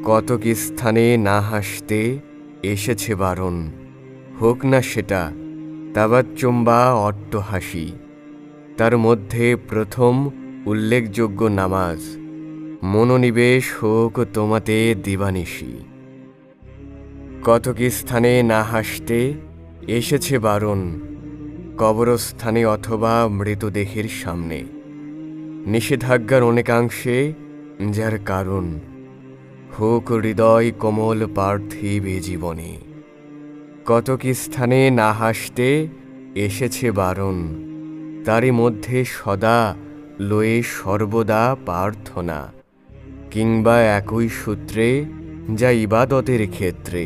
কতক স্থানে না হাসতে এসেছে বারণ, হোক না সেটা তাবাচ্চুম বা অট্টহাসি। তার মধ্যে প্রথম উল্লেখযোগ্য নামাজ, মনোনিবেশ হোক তোমাতে দিবানিশি। কতক স্থানে না হাসতে এসেছে বারণ, কবরস্থানে অথবা মৃতদেহের সামনে। নিষেধাজ্ঞার অনেকাংশে যার কারণ, হোক হৃদয় কোমল পার্থিব এ জীবনে। কতক স্থানে না হাসতে এসেছে বারণ, তারই মধ্যে সদা লয়ে সর্বদা প্রার্থনা, কিংবা একই সূত্রে যা ইবাদতের ক্ষেত্রে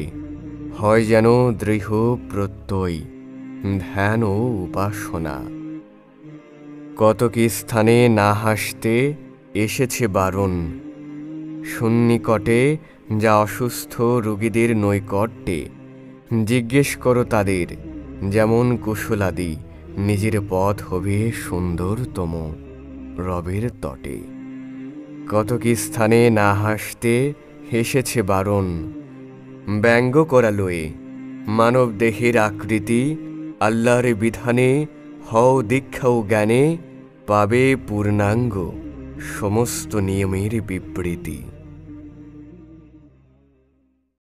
হয় যেন দৃঢ় প্রত্যয়, ধ্যান ও উপাসনা। কতক স্থানে না হাসতে এসেছে বারণ, সন্নিকটে যা অসুস্থ রোগীদের নৈকট্যে জিজ্ঞেস করো তাদের, যেমন কুশলাদি নিজের পথ হবে সুন্দরতম রবের তটে। কতক স্থানে না হাসতে হেসেছে বারণ, ব্যঙ্গ করা লয়ে মানব দেহের আকৃতি আল্লাহর বিধানে হও দীক্ষা ও জ্ঞানে পাবে পূর্ণাঙ্গ সমস্ত নিয়মের বিবৃতি।